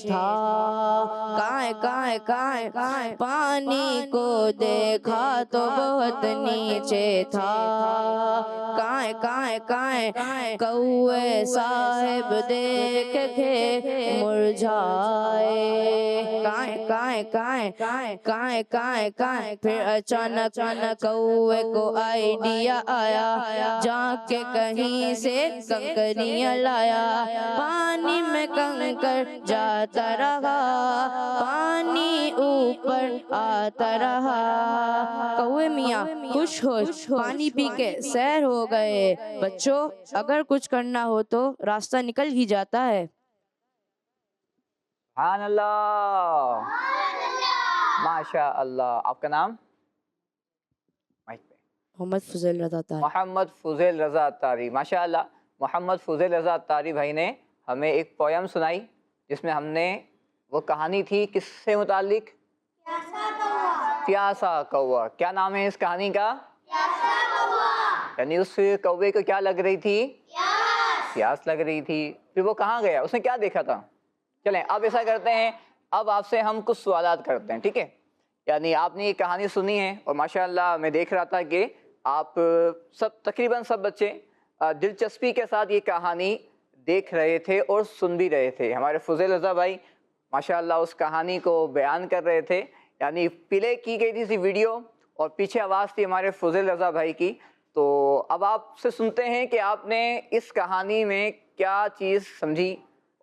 تھا کائیں کائیں کائیں کائیں پانی کو دیکھا تو بہت نیچے تھا کائیں کائیں کائیں کوے صاحب دیکھ کے مرجھائے کائیں کائیں کائیں کائیں کائیں کائیں پھر اچانک کوے کو آئیڈیا آیا جا کے کہیں سے کنکریاں لایا پانی میں کنکر جاتا رہا پانی اوپر آتا رہا کوے میاں خوش ہوش پانی پی کے سیر ہو گئے بچوں اگر کچھ کرنا ہو تو راستہ نکل ہی جاتا ہے سبحان اللہ ماشاء اللہ آپ کا نام محمد فضل رضا طاری محمد فضل رضا طاری ماشاء اللہ محمد فضل رضا طاری بھائی نے ہمیں ایک پویم سنائی جس میں ہم نے وہ کہانی تھی کس سے متعلق پیاسا کوا کیا نام ہے اس کہانی کا یعنی اس کوے کو کیا لگ رہی تھی پیاس لگ رہی تھی پھر وہ کہاں گیا اس نے کیا دیکھا تھا چلیں اب ایسا کرتے ہیں اب آپ سے ہم کچھ سوالات کرتے ہیں ٹھیک ہے یعنی آپ نے یہ کہانی سنی ہے اور ماشاءاللہ میں دیکھ رہا تھا کہ آپ سب تقریباً سب بچے دلچسپی کے ساتھ یہ کہانی دیکھ رہے تھے اور سن بھی رہے تھے ہمارے فضل رضا بھائی ماشاءاللہ اس کہانی کو بیان کر رہے تھے یعنی پلے کی گئی تھی ویڈیو اور پیچھے آواز تھی ہمارے فضل رضا بھائی کی تو اب آپ سے سنتے ہیں کہ آپ نے اس کہانی میں کیا چیز سمجھی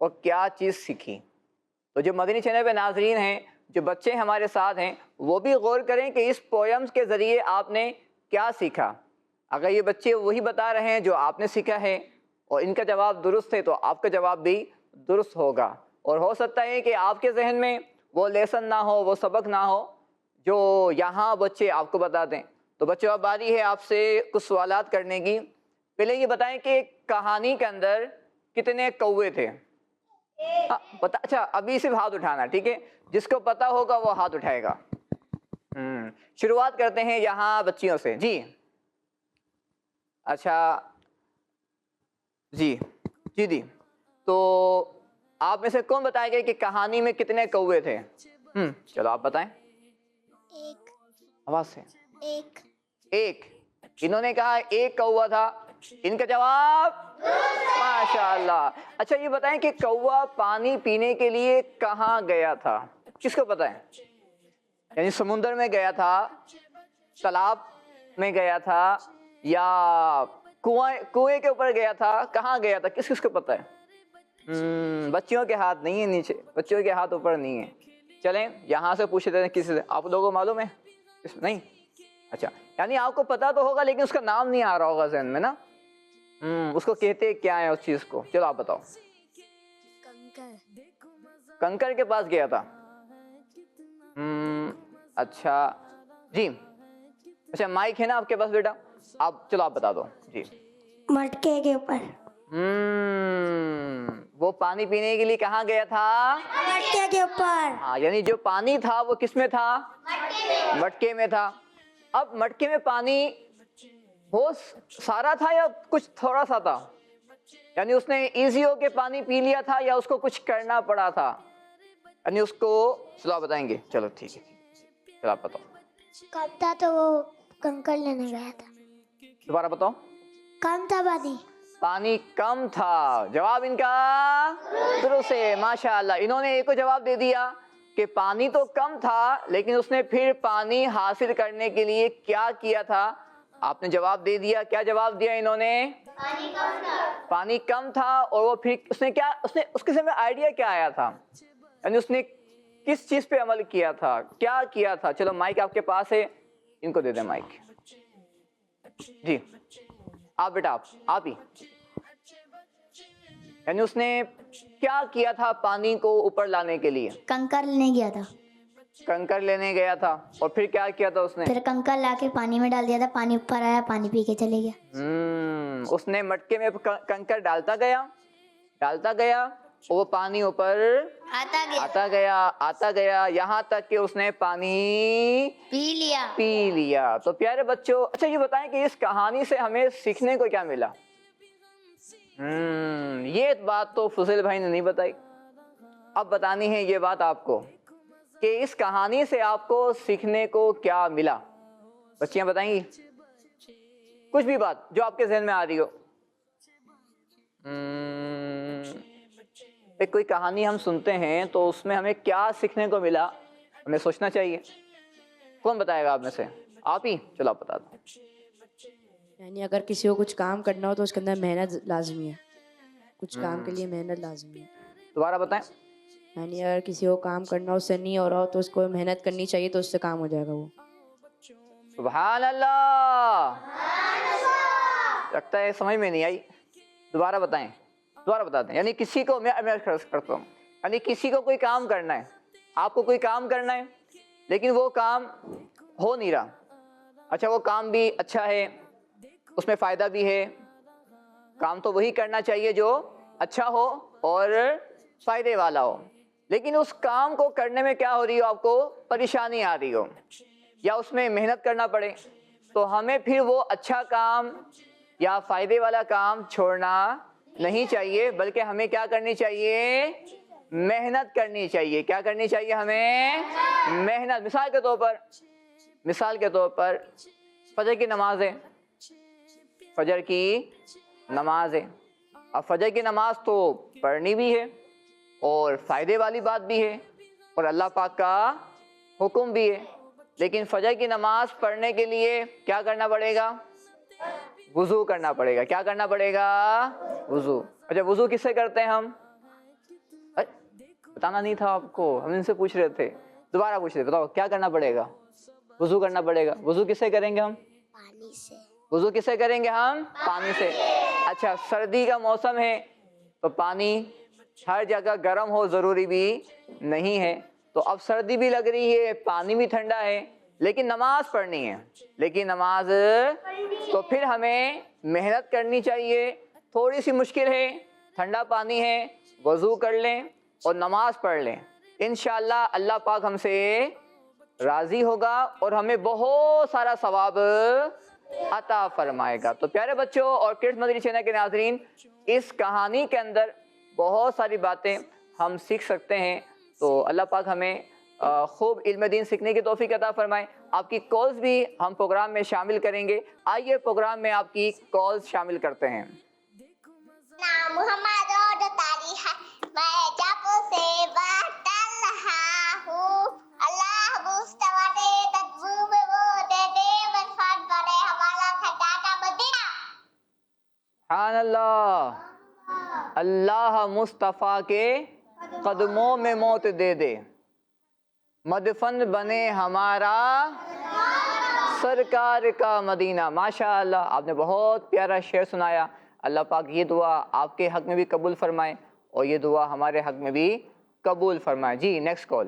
اور کیا چیز سیکھی تو جو مدنی چینل پہ ناظرین ہیں جو بچے ہمارے ساتھ ہیں وہ بھی غور کریں کہ اس پویمز کے ذریعے آپ نے کیا سیکھا اگر یہ بچے وہی بتا رہے ہیں جو آپ نے سیکھا ہے اور ان کا جواب درست ہے تو آپ کا جواب بھی درست ہوگا اور ہو سکتا ہے کہ آپ کے ذہن میں وہ لیسن نہ ہو وہ سبق نہ ہو جو یہاں بچے آپ کو بتا دیں تو بچوں اب باری ہے آپ سے کچھ سوالات کرنے کی پہلے یہ بتائیں کہ کہانی کے اندر کتنے کوے تھے اچھا ابھی صرف ہاتھ اٹھانا ٹھیک ہے جس کو پتا ہوگا وہ ہاتھ اٹھائے گا شروعات کرتے ہیں یہاں بچیوں سے جی اچھا جی جی جی تو آپ میں سے کون بتائے گا کہ کہانی میں کتنے کوے تھے چلو آپ بتائیں ایک آواز سے ایک ایک انہوں نے کہا ایک کوا تھا ان کا جواب ماشاءاللہ اچھا یہ بتائیں کہ کوا پانی پینے کے لیے کہاں گیا تھا کس کو پتہ ہے یعنی سمندر میں گیا تھا تالاب میں گیا تھا یا کنویں کے اوپر گیا تھا کہاں گیا تھا کس کو پتہ ہے بچیوں کے ہاتھ نہیں ہے نیچے بچیوں کے ہاتھ اوپر نہیں ہے چلیں یہاں سے پوچھ لیتے ہیں کسی سے آپ لوگوں کو معلوم ہے نہیں اچھا یعنی آپ کو پتا تو ہوگا لیکن اس کا نام نہیں آ رہا ہوگا ذہن میں نا اس کو کہتے کیا ہے اس چیز کو چلو آپ بتاؤ کنکر کے پاس گیا تھا اچھا جی اچھا مائک ہے نا آپ کے پاس بیٹا آپ چلو آپ بتا دو جی مٹکے کے اوپر وہ پانی پینے کے لیے کہاں گیا تھا مٹکے کے اوپر ہاں یعنی جو پانی تھا وہ کس میں تھا مٹکے میں تھا اب مٹکے میں پانی وہ سارا تھا یا کچھ تھوڑا سا تھا یعنی اس نے ایزی ہو کے پانی پی لیا تھا یا اس کو کچھ کرنا پڑا تھا یعنی اس کو چلو آپ بتائیں گے چلو ٹھیک ہے چلو آپ بتاؤ کم تھا تو وہ کنکر لینے گیا تھا دوبارہ بتاؤ کم تھا پانی کم تھا جواب ان کا درست ہے ماشاءاللہ انہوں نے ایک کو جواب دے دیا کہ پانی تو کم تھا لیکن اس نے پھر پانی حاصل کرنے کے لیے کیا کیا تھا آپ نے جواب دے دیا کیا جواب دیا انہوں نے پانی کم تھا اور وہ پھر اس نے کیا اس کے سامنے آئیڈیا کیا آیا تھا یعنی اس نے کس چیز پہ عمل کیا تھا کیا کیا تھا چلو مائک آپ کے پاس ہے ان کو دے دیں مائک جی آپ بیٹا آپ ہی یعنی اس نے کیا کیا تھا پانی کو اوپر لانے کے لیے کنکر لینے گیا تھا کنکر لینے گیا تھا اور پھر کیا کیا تھا اس نے پھر کنکر لا کے پانی میں ڈال دیا تھا پانی اوپر آیا پانی پی کے چلے گیا اس نے مٹکے میں کنکر ڈالتا گیا وہ پانی اوپر آتا گیا یہاں تک کہ اس نے پانی پی لیا تو پیارے بچوں اچھا یہ بتائیں کہ اس کہانی سے ہمیں سیکھنے کو کیا ملا یہ بات تو فضل بھائی نے نہیں بتائی اب بتانی ہے یہ بات آپ کو کہ اس کہانی سے آپ کو سیکھنے کو کیا ملا. بچیاں بتائیں گی کچھ بھی بات جو آپ کے ذہن میں آ رہی ہو. ایک کوئی کہانی ہم سنتے ہیں تو اس میں ہمیں کیا سیکھنے کو ملا, ہمیں سوچنا چاہیے. کون بتائے گا آپ میں سے؟ آپ ہی, چلو آپ بتا دو. یعنی اگر کسی کو کچھ کام کرنا ہو تو اس کے اندر محنت لازمی ہے, کچھ کام کے لیے محنت لازمی ہے. دوبارہ بتائیں. یعنی اگر کسی کو کام کرنا اس سے نہیں ہو رہا ہو تو اس کو محنت کرنی چاہیے, تو اس سے کام ہو جائے گا. وہ سبحان اللہ. لگتا ہے سمجھ میں نہیں آئی, دوبارہ بتائیں. دوبارہ بتاتے ہیں. یعنی کسی کو میں کرتا ہوں, یعنی کسی کو کوئی کام کرنا ہے, آپ کو کوئی کام کرنا ہے لیکن وہ کام ہو نہیں رہا. اچھا وہ کام بھی اچھا ہے, اس میں فائدہ بھی ہے. کام تو وہی کرنا چاہیے جو اچھا ہو اور فائدے والا ہو, لیکن اس کام کو کرنے میں کیا ہو رہی ہو, آپ کو پریشانی آ رہی ہو یا اس میں محنت کرنا پڑے, تو ہمیں پھر وہ اچھا کام یا فائدے والا کام چھوڑنا نہیں چاہیے, بلکہ ہمیں کیا کرنی چاہیے؟ محنت کرنی چاہیے. کیا کرنی چاہیے ہمیں؟ محنت. مثال کے طور پر فجر کی نماز ہے, فجر کی نماز ہے. اب فجر کی نماز تو پڑھنی بھی ہے اور فائدے والی بات بھی ہے اور اللہ پاک کا حکم بھی ہے, لیکن فجر کی نماز پڑھنے کے لیے کیا کرنا پڑے گا؟ وضو کرنا پڑے گا. کیا کرنا پڑے گا؟ وضو. اچھا وضو کس سے کرتے ہیں ہم؟ بتانا نہیں تھا آپ کو, ہم ان سے پوچھ رہے تھے. دوبارہ پوچھ رہے, بتاؤ کیا کرنا پڑے گا؟ وضو کرنا پڑے گا. وضو کس سے کریں گے ہم؟ پانی سے. وضو کس سے کریں گے ہم؟ پانی سے. اچھا سردی کا موسم ہے تو پانی ہر جگہ گرم ہو ضروری بھی نہیں ہے, تو اب سردی بھی لگ رہی ہے, پانی بھی ٹھنڈا ہے, لیکن نماز پڑھنی ہے. لیکن نماز تو پھر ہمیں محنت کرنی چاہیے. تھوڑی سی مشکل ہے, ٹھنڈا پانی ہے, وضو کر لیں اور نماز پڑھ لیں. انشاءاللہ اللہ پاک ہم سے راضی ہوگا اور ہمیں بہت سارا ثواب عطا فرمائے گا. تو پیارے بچوں اور کڈس مدنی چینل کے ناظرین, اس کہانی کے اندر بہت ساری باتیں ہم سیکھ سکتے ہیں. تو اللہ پاک ہمیں خوب علم دین سیکھنے کی توفیق عطا فرمائے. آپ کی کالز بھی ہم پروگرام میں شامل کریں گے. آئیے پروگرام میں آپ کی کالز شامل کرتے ہیں. نام محمد اور تاریخ ہے, میں جب سے بات رہا ہوں, اللہ مصطفیٰ دے تدبو میں وہ دے دے وفات بڑے ہمارا خطاطہ مدینہ. سبحان اللہ. اللہ مصطفیٰ کے قدموں میں موت دے دے, مدفن بنے ہمارا سرکار کا مدینہ. ماشاء اللہ آپ نے بہت پیارا شعر سنایا. اللہ پاک یہ دعا آپ کے حق میں بھی قبول فرمائے اور یہ دعا ہمارے حق میں بھی قبول فرمائے. جی نیکسٹ کال.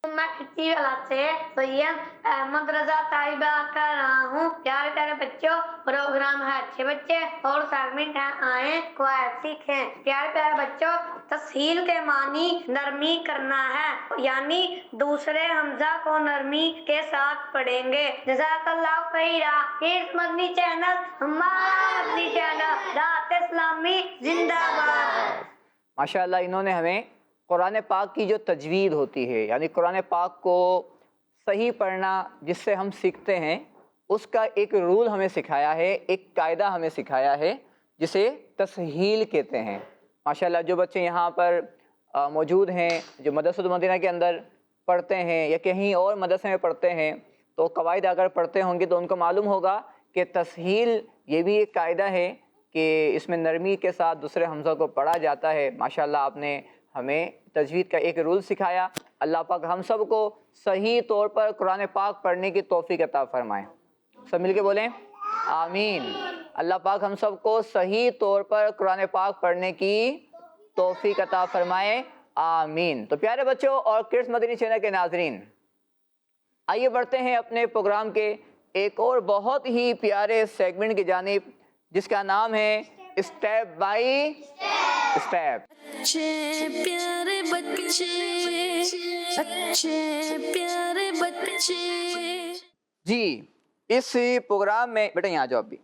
میں کسی حالات سے سید احمد رضا طیبہ کر رہا ہوں. پیارے پیارے بچوں, پروگرام ہے اچھے بچے اور سیگمنٹ ہے آئیں قواعد سیکھیں. پیارے پیارے بچوں, تسہیل کے معنی نرمی کرنا ہے, یعنی دوسرے حمزہ کو نرمی کے ساتھ پڑھیں گے. جزاک اللہ خیرا. اس مدنی چینل ہمارا مدنی چینل دعوت اسلامی زندہ باد. ماشاءاللہ انہوں نے ہمیں قرآن پاک کی جو تجوید ہوتی ہے, یعنی قرآن پاک کو صحیح پڑھنا جس سے ہم سیکھتے ہیں, اس کا ایک رول ہمیں سکھایا ہے, ایک قاعدہ ہمیں سکھایا ہے جسے تسہیل کہتے ہیں. ماشاءاللہ جو بچے یہاں پر موجود ہیں, جو مدرسۃ المدینہ کے اندر پڑھتے ہیں یا کہیں اور مدرسے میں پڑھتے ہیں, تو قواعد اگر پڑھتے ہوں گے تو ان کو معلوم ہوگا کہ تسہیل یہ بھی ایک قاعدہ ہے کہ اس میں نرمی کے ساتھ دوسرے حمزہ کو پڑھا جاتا ہے. ماشاءاللہ آپ نے ہمیں تجوید کا ایک رول سکھایا. اللہ پاک ہم سب کو صحیح طور پر قرآن پاک پڑھنے کی توفیق عطا فرمائے. سب مل کے بولیں آمین. اللہ پاک ہم سب کو صحیح طور پر قرآن پاک پڑھنے کی توفیق عطا فرمائے آمین. تو پیارے بچوں اور کڈس مدنی چینل کے ناظرین, آئیے بڑھتے ہیں اپنے پروگرام کے ایک اور بہت ہی پیارے سیگمنٹ کی جانب, جس کا نام ہے اسٹیپ بائی اسٹیپ. اچھے پیارے بچے, اچھے پیارے بچے. جی اس پروگرام میں بیٹا یہاں جاؤ. ابھی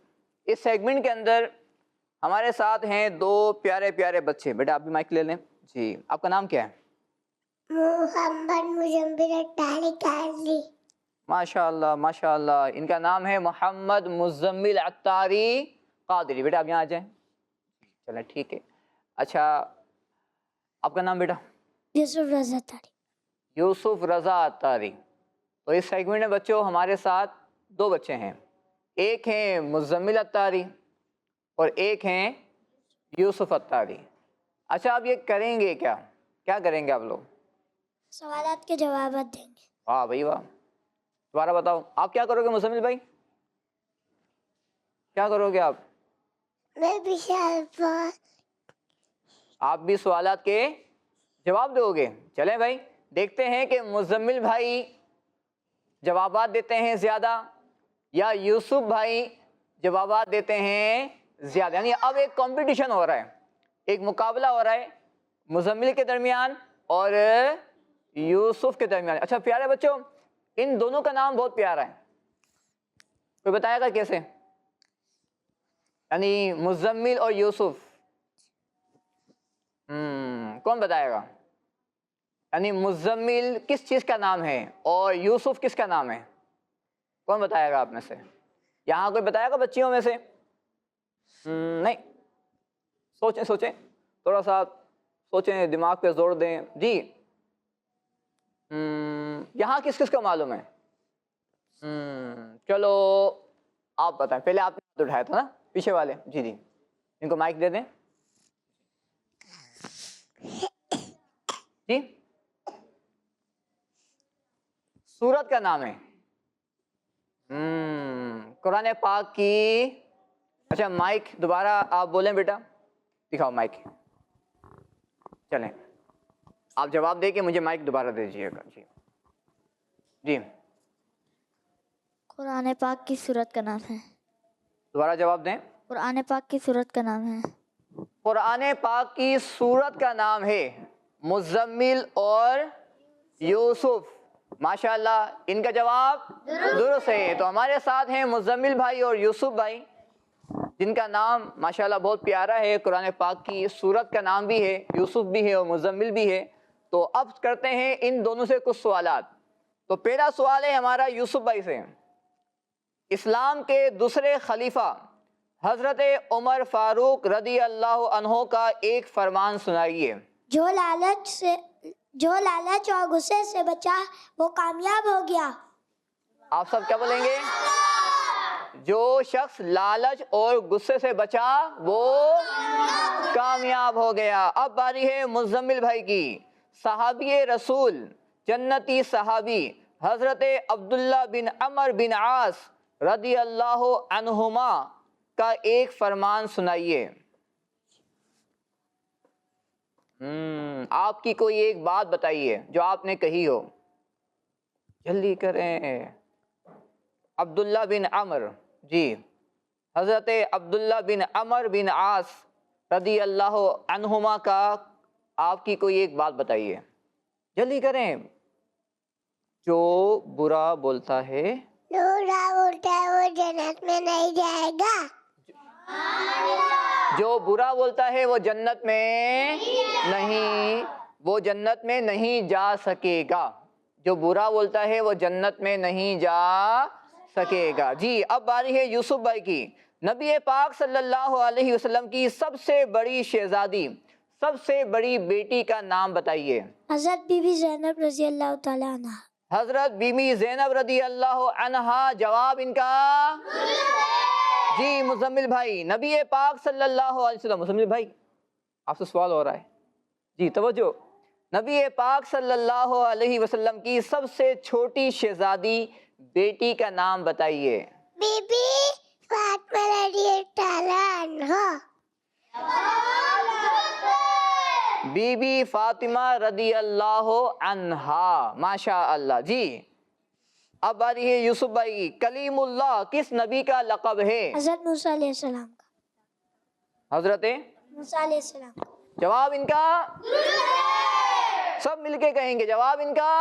اس سیگمنٹ کے اندر ہمارے ساتھ ہیں دو پیارے پیارے بچے. بیٹا آپ بھی مائک لے لیں. جی آپ کا نام کیا ہے؟ محمد مزمل اطاری قادری. ماشاء اللہ ماشاء اللہ. ان کا نام ہے محمد مزمل اطاری قادری. بیٹا آپ یہاں آ جائیں. چلیں ٹھیک ہے. اچھا آپ کا نام بیٹا؟ یوسف رضا اطاری. یوسف رضا اطاری. تو اس سیگمنٹ میں بچوں ہمارے ساتھ دو بچے ہیں. ایک ہیں مزمل اطاری اور ایک ہیں یوسف اطاری. اچھا آپ یہ کریں گے کیا کریں گے آپ لوگ؟ سوالات کے جوابات دیں گے. واہ بھائی واہ. دوبارہ بتاؤ آپ کیا کرو گے مزمل بھائی؟ کیا کرو گے آپ؟ میں بھی شاید آپ بھی سوالات کے جواب دو گے. چلیں بھائی دیکھتے ہیں کہ مزمل بھائی جوابات دیتے ہیں زیادہ یا یوسف بھائی جوابات دیتے ہیں زیادہ. یعنی اب ایک کمپٹیشن ہو رہا ہے, ایک مقابلہ ہو رہا ہے مزمل کے درمیان اور یوسف کے درمیان. اچھا پیارے بچوں ان دونوں کا نام بہت پیارا ہے. کوئی بتائے گا کیسے؟ یعنی مزمل اور یوسف کون بتائے گا؟ یعنی مزمل کس چیز کا نام ہے اور یوسف کس کا نام ہے؟ کون بتائے گا آپ میں سے؟ یہاں کوئی بتائے گا بچیوں میں سے؟ نہیں. سوچیں تھوڑا سا سوچیں, دماغ پہ زور دیں. جی یہاں کس کس کو معلوم ہے؟ چلو آپ بتائیں. پہلے آپ نے اٹھایا تھا نا پیچھے والے. جی ان کو مائک دے دیں. جی سورت کا نام ہے قرآن پاک کی. اچھا مائک دوبارہ آپ بولیں بیٹا, دکھاؤ مائک. چلیں آپ جواب دے کے مجھے مائک دوبارہ دے دیجیے گا. جی قرآن پاک کی سورت کا نام ہے. دوبارہ جواب دیں. قرآن پاک کی سورت کا نام ہے. قرآن پاک کی سورت کا نام ہے مزمل اور یوسف. ماشاءاللہ ان کا جواب درست ہے. تو ہمارے ساتھ ہیں مزمل بھائی اور یوسف بھائی جن کا نام ماشاءاللہ بہت پیارا ہے. قرآن پاک کی سورت کا نام بھی ہے, یوسف بھی ہے اور مزمل بھی ہے. تو اب کرتے ہیں ان دونوں سے کچھ سوالات. تو پہلا سوال ہے ہمارا یوسف بھائی سے. اسلام کے دوسرے خلیفہ حضرت عمر فاروق رضی اللہ عنہ کا ایک فرمان سنائیے. جو لالچ اور غصے سے بچا وہ کامیاب ہو گیا. آپ سب کیا بولیں گے؟ جو شخص لالچ اور غصے سے بچا وہ کامیاب ہو گیا. اب باری ہے مزمل بھائی کی. صحابی رسول جنتی صحابی حضرت عبداللہ بن عمر بن عاص رضی اللہ عنہما کا ایک فرمان سنائیے. آپ کی کوئی ایک بات بتائیے جو آپ نے کہی ہو. جلدی کریں. عبداللہ بن عمر, جی حضرت عبداللہ بن عمر بن عاص رضی اللہ عنہما کا آپ کی کوئی ایک بات بتائیے. جلدی کریں. جو برا بولتا ہے وہ جنت میں نہیں جائے گا. جو برا بولتا ہے وہ جنت میں نہیں, وہ جنت میں نہیں جا سکے گا. جو برا بولتا ہے وہ جنت میں نہیں جا سکے گا. جی اب باری ہے یوسف بھائی کی. نبی پاک صلی اللہ علیہ وسلم کی سب سے بڑی شہزادی, سب سے بڑی بیٹی کا نام بتائیے. حضرت بی بی زینب رضی اللہ تعالیٰ عنہ. حضرت بی بی زینب رضی اللہ عنہا. جواب ان کا جی مزمل بھائی. نبی پاک صلی اللہ علیہ وسلم. مزمل بھائی آپ سے سوال ہو رہا ہے, جی توجہ. نبی پاک صلی اللہ علیہ وسلم کی سب سے چھوٹی شہزادی بیٹی کا نام بتائیے. بی بی فاطمہ رضی اللہ عنہا. بی بی فاطمہ رضی اللہ عنہا. ماشاء اللہ. جی اب باری ہے یوسف بھائی کی. کلیم اللہ کس نبی کا لقب ہے؟ حضرت موسیٰ علیہ السلام کا. حضرت موسیٰ علیہ السلام کا. جواب ان کا سب مل کے کہیں گے. جواب ان کا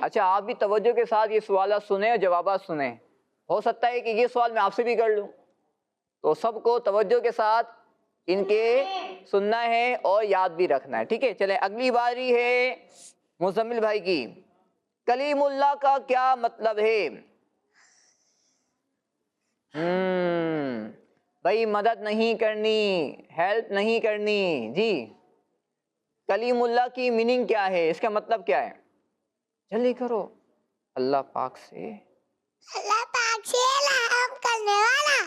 اچھا آپ بھی توجہ کے ساتھ یہ سوالات سنیں اور جوابات سنیں. ہو سکتا ہے کہ یہ سوال میں آپ سے بھی کر لوں, تو سب کو توجہ کے ساتھ ان کے سننا ہے اور یاد بھی رکھنا ہے. ٹھیک ہے, چلیں اگلی باری ہے مزمل بھائی کی. کلیم اللہ کا کیا مطلب ہے؟ بھائی مدد نہیں کرنی, ہیلپ نہیں کرنی. جی کلیم اللہ کی میننگ کیا ہے, اس کا مطلب کیا ہے؟ جلدی کرو. اللہ پاک سے کلام کرنے والا.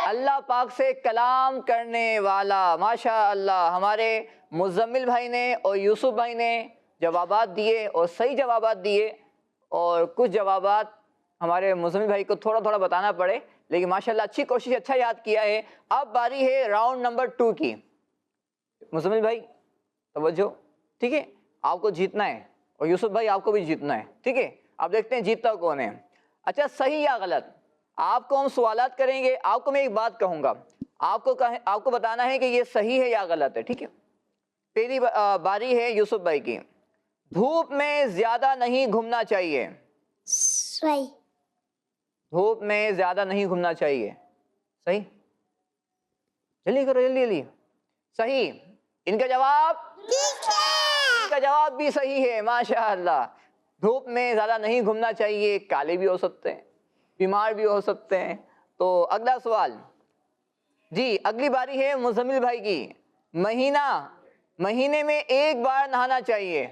اللہ پاک سے کلام کرنے والا. ماشاء اللہ, ہمارے مزمل بھائی نے اور یوسف بھائی نے جوابات دیے اور صحیح جوابات دیے, اور کچھ جوابات ہمارے مزمل بھائی کو تھوڑا تھوڑا بتانا پڑے, لیکن ماشاءاللہ اچھی کوشش, اچھا یاد کیا ہے. اب باری ہے راؤنڈ نمبر 2 کی. مزمل بھائی توجہ, ٹھیک ہے, آپ کو جیتنا ہے, اور یوسف بھائی آپ کو بھی جیتنا ہے. ٹھیک ہے, اب دیکھتے ہیں جیتتا کون ہے. اچھا صحیح یا غلط آپ کو ہم سوالات کریں گے. آپ کو میں ایک بات کہوں گا, آپ کو بتانا ہے کہ یہ صحیح ہے یا غلط ہے. ٹھیک ہے, پہلی باری ہے یوسف بھائی کی. دھوپ میں زیادہ نہیں گھومنا چاہیے. صحیح. دھوپ میں زیادہ نہیں گھومنا چاہیے. صحیح, جلدی کرو جلدی جلدی. صحیح. ان کا جواب بھی صحیح ہے. ماشاء اللہ, دھوپ میں زیادہ نہیں گھومنا چاہیے. کالے بھی ہو سکتے ہیں, بیمار بھی ہو سکتے ہیں. تو اگلا سوال جی, اگلی باری ہے مزمل بھائی کی. مہینے میں ایک بار نہانا چاہیے.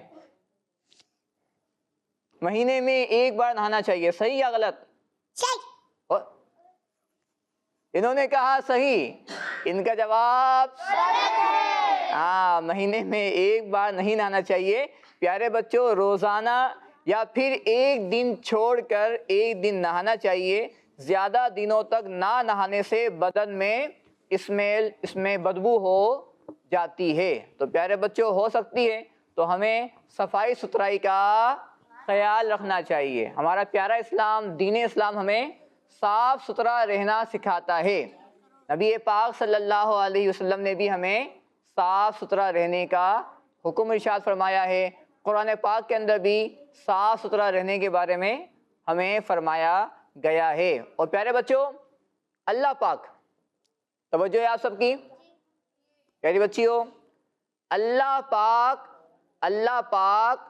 مہینے میں ایک بار نہانا چاہیے. صحیح یا غلط؟ اور انہوں نے کہا صحیح. ان کا جواب ہاں, مہینے میں ایک بار نہیں نہانا چاہیے. پیارے بچوں, روزانہ یا پھر ایک دن چھوڑ کر ایک دن نہانا چاہیے. زیادہ دنوں تک نہ نہانے سے بدن میں اس میں بدبو ہو جاتی ہے. تو پیارے بچوں, ہو سکتی ہے, تو ہمیں صفائی ستھرائی کا خیال رکھنا چاہیے. ہمارا پیارا اسلام, دین اسلام ہمیں صاف ستھرا رہنا سکھاتا ہے. نبی پاک صلی اللہ علیہ وسلم نے بھی ہمیں صاف ستھرا رہنے کا حکم ارشاد فرمایا ہے. قرآن پاک کے اندر بھی صاف ستھرا رہنے کے بارے میں ہمیں فرمایا گیا ہے. اور پیارے بچوں, اللہ پاک, توجہ ہے آپ سب کی, پیاری بچیوں, اللہ پاک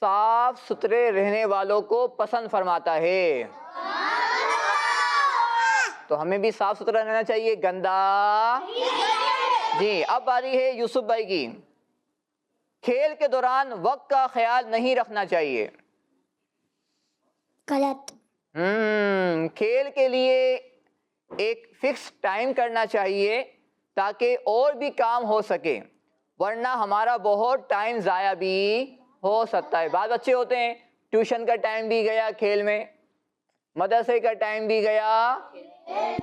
صاف ستھرے رہنے والوں کو پسند فرماتا ہے. تو ہمیں بھی صاف ستھرا رہنا چاہیے, گندا. جی اب باری ہے یوسف بھائی کی. کھیل کے دوران وقت کا خیال نہیں رکھنا چاہیے. غلط. کھیل کے لیے ایک فکس ٹائم کرنا چاہیے تاکہ اور بھی کام ہو سکے, ورنہ ہمارا بہت ٹائم ضائع بھی ہو سکتا ہے. بعض بچے ہوتے ہیں ٹیوشن کا ٹائم بھی گیا کھیل میں, مدرسے کا ٹائم بھی گیا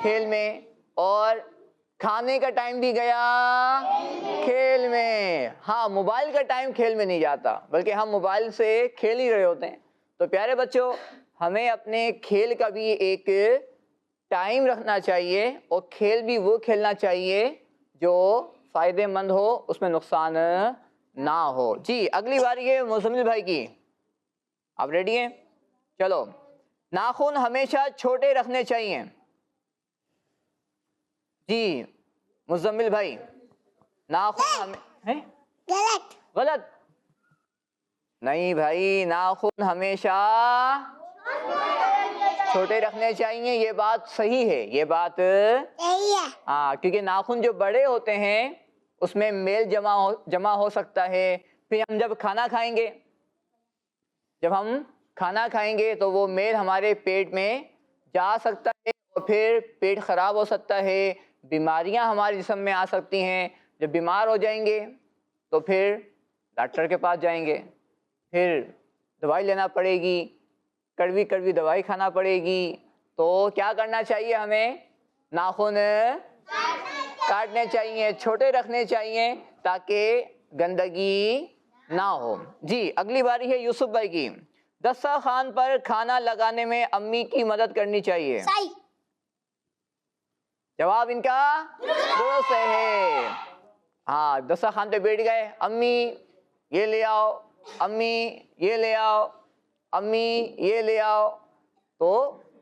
کھیل میں, اور کھانے کا ٹائم بھی گیا کھیل میں. ہاں, موبائل کا ٹائم کھیل میں نہیں جاتا, بلکہ ہم موبائل سے کھیل ہی رہے ہوتے ہیں. تو پیارے بچوں, ہمیں اپنے کھیل کا بھی ایک ٹائم رکھنا چاہیے, اور کھیل بھی وہ کھیلنا چاہیے جو فائدے مند ہو, اس میں نقصان نہ ہو. جی اگلی باری ہے مزمل بھائی کی. آپ ریڈی ہیں؟ چلو. ناخن ہمیشہ چھوٹے رکھنے چاہیے. جی مزمل بھائی, ناخن غلط نہیں بھائی, ناخن ہمیشہ چھوٹے رکھنے چاہیے. یہ بات صحیح ہے, یہ بات ہاں, کیونکہ ناخن جو بڑے ہوتے ہیں اس میں میل جمع ہو سکتا ہے. پھر ہم جب کھانا کھائیں گے تو وہ میل ہمارے پیٹ میں جا سکتا ہے, اور پھر پیٹ خراب ہو سکتا ہے, بیماریاں ہمارے جسم میں آ سکتی ہیں. جب بیمار ہو جائیں گے تو پھر ڈاکٹر کے پاس جائیں گے, پھر دوائی لینا پڑے گی, کڑوی دوائی کھانا پڑے گی. تو کیا کرنا چاہیے, ہمیں ناخن کاٹنے چاہیے, چھوٹے رکھنے چاہیے تاکہ گندگی نہ ہو. جی اگلی باری ہے یوسف بھائی کی. دسترخوان پر کھانا لگانے میں امی کی مدد کرنی چاہیے. جواب ان کا درست ہے. ہاں, دسترخوان پہ بیٹھ گئے, امی یہ لے آؤ, امی یہ لے آؤ, امی یہ لے آؤ. تو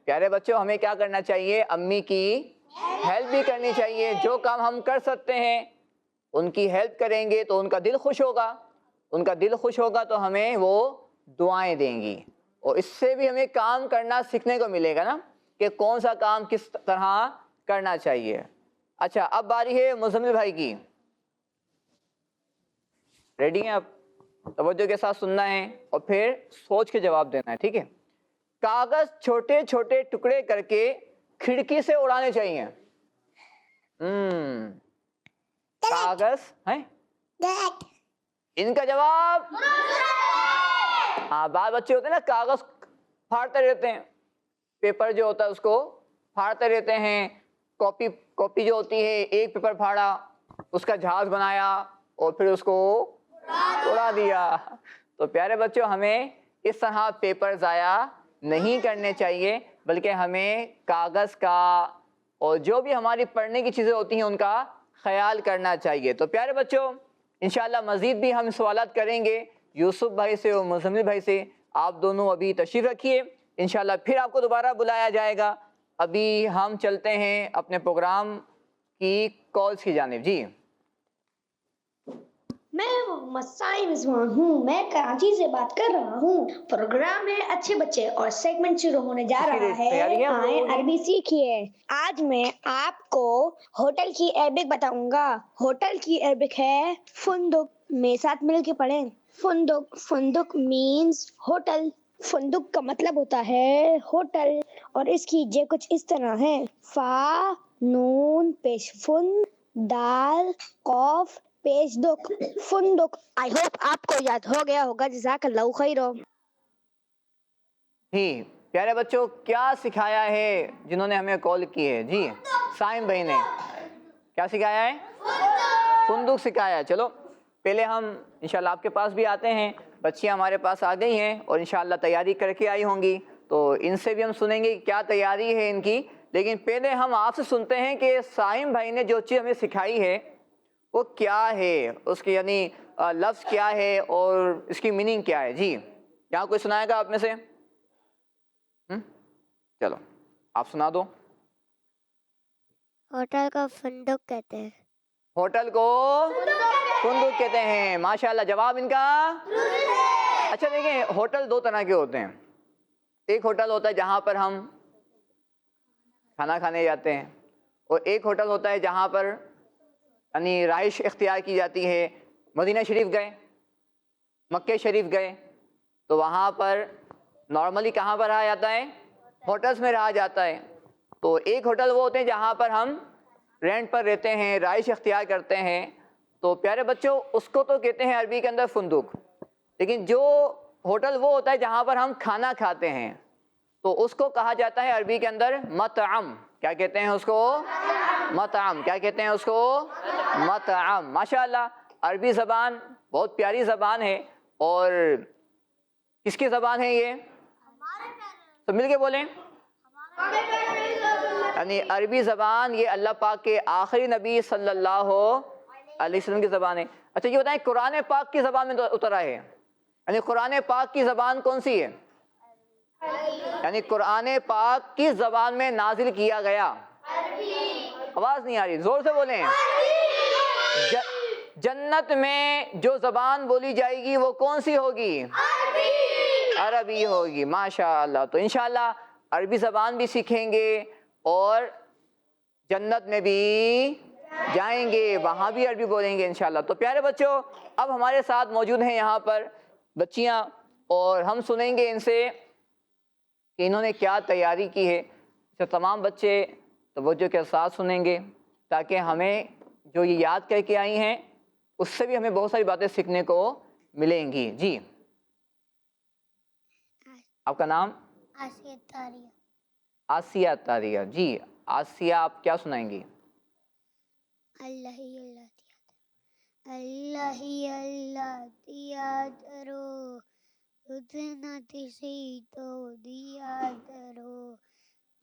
پیارے بچوں, ہمیں کیا کرنا چاہیے, امی کی ہیلپ بھی کرنی چاہیے. جو کام ہم کر سکتے ہیں ان کی ہیلپ کریں گے تو ان کا دل خوش ہوگا. ان کا دل خوش ہوگا تو ہمیں وہ دعائیں دیں گی, اور اس سے بھی ہمیں کام کرنا سیکھنے کو ملے گا نا کہ کون سا کام کس طرح کرنا چاہیے. اچھا, اب باری ہے مزمل بھائی کی. ریڈی ہیں آپ؟ توجہ کے ساتھ سننا ہے اور پھر سوچ کے جواب دینا ہے, ٹھیک ہے؟ کاغذ چھوٹے چھوٹے ٹکڑے کر کے کھڑکی سے اڑانے چاہیے. کاغذ ہیں, ان کا جواب ہاں. بعض بچے ہوتے ہیں نا کاغذ پھاڑتے رہتے ہیں, پیپر جو ہوتا ہے اس کو پھاڑتے رہتے ہیں. کاپی جو ہوتی ہے, ایک پیپر پھاڑا, اس کا جہاز بنایا اور پھر اس کو اڑا دیا. تو پیارے بچوں, ہمیں اس طرح پیپر ضائع نہیں کرنے چاہیے, بلکہ ہمیں کاغذ کا اور جو بھی ہماری پڑھنے کی چیزیں ہوتی ہیں ان کا خیال کرنا چاہیے. تو پیارے بچوں, انشاءاللہ مزید بھی ہم سوالات کریں گے یوسف بھائی سے اور مزمل بھائی سے. آپ دونوں ابھی تشریف رکھیے, انشاءاللہ پھر آپ کو دوبارہ بلایا جائے گا. ابھی ہم چلتے ہیں اپنے پروگرام کی کالز کی جانب. جی, میں محمد سائم رضوان ہوں. میں کراچی سے بات کر رہا ہوں. پروگرام ہے اچھے بچے اور سیگمنٹ شروع ہونے جا رہا ہے. تیاری ہے آپ لوگوں آئیں کی؟ عربی سیکھیے. آج میں آپ کو ہوٹل کی عربک بتاؤں گا. ہوٹل کی عربک ہے فندق. میرے ساتھ مل کے پڑھیں. فندق. فندق مینز ہوٹل. فندق کا مطلب ہوتا ہے ہوٹل, اور اس کی جے کچھ اس طرح ہے: فا نون پیش فن, دال قوف پیش دک, فندق. آئی ہوپ آپ کو یاد ہو گیا ہوگا. جزاک اللہ خیر. جی پیارے بچوں, کیا سکھایا ہے جنہوں نے ہمیں کال کی ہے؟ جی, سائم بھائی نے کیا سکھایا ہے؟ فندق سکھایا ہے. چلو پہلے ہم انشاءاللہ آپ کے پاس بھی آتے ہیں. بچیاں ہمارے پاس آ گئی ہیں اور انشاءاللہ تیاری کر کے آئی ہوں گی, تو ان سے بھی ہم سنیں گے کیا تیاری ہے ان کی. لیکن پہلے ہم آپ سے سنتے ہیں کہ سائم بھائی نے جو چیز ہمیں سکھائی ہے وہ کیا ہے, اس کی یعنی لفظ کیا ہے اور اس کی میننگ کیا ہے. جی, کیا کوئی سنائے گا آپ میں سے؟ چلو آپ سنا دو. ہوٹل کو فندق کہتے ہیں. ہوٹل کو فندق کہتے ہیں. ماشاءاللہ, جواب ان کا. اچھا دیکھیں, ہوٹل دو طرح کے ہوتے ہیں. ایک ہوٹل ہوتا ہے جہاں پر ہم کھانا کھانے جاتے ہیں, اور ایک ہوٹل ہوتا ہے جہاں پر یعنی رہائش اختیار کی جاتی ہے. مدینہ شریف گئے, مکہ شریف گئے, تو وہاں پر نارملی کہاں پر رہا جاتا ہے؟ ہوٹلز میں رہا جاتا ہے. تو ایک ہوٹل وہ ہوتے ہیں جہاں پر ہم رینٹ پر رہتے ہیں, رہائش اختیار کرتے ہیں. تو پیارے بچوں, اس کو تو کہتے ہیں عربی کے اندر فندق. لیکن جو ہوٹل وہ ہوتا ہے جہاں پر ہم کھانا کھاتے ہیں, تو اس کو کہا جاتا ہے عربی کے اندر مطعم. کیا کہتے ہیں اس کو؟ مطعم. کیا کہتے ہیں اس کو؟ مطعم. ماشاءاللہ, عربی زبان بہت پیاری زبان ہے. اور کس کی زبان ہے یہ؟ تو مل کے بولیں. یعنی عربی زبان یہ اللہ پاک کے آخری نبی صلی اللہ علیہ وسلم کی زبان ہے. اچھا یہ بتائیں, قرآن پاک کی زبان میں اترا ہے, یعنی قرآن پاک کی زبان کون سی ہے؟ یعنی قرآن پاک کی زبان میں نازل کیا گیا. آواز نہیں آ رہی, زور سے بولیں. جنت میں جو زبان بولی جائے گی وہ کون سی ہوگی؟ عربی ہوگی. ماشاءاللہ, تو انشاءاللہ عربی زبان بھی سیکھیں گے اور جنت میں بھی جائیں گے, وہاں بھی عربی بولیں گے انشاءاللہ. تو پیارے بچوں, اب ہمارے ساتھ موجود ہیں یہاں پر بچیاں, اور ہم سنیں گے ان سے کہ انہوں نے کیا تیاری کی ہے. تو تمام بچے توجہ کے ساتھ سنیں گے تاکہ ہمیں جو یہ یاد کر کے آئی ہیں اس سے بھی ہمیں بہت ساری باتیں سیکھنے کو ملیں گی. جی, آپ کا نام؟ آسیہ تاریہ. آسیہ تاریہ. جی آسیہ, آپ کیا سنائیں گی؟ اللہ ہی اللہ دیا کرو, اتنا کسی تو دیا کرو,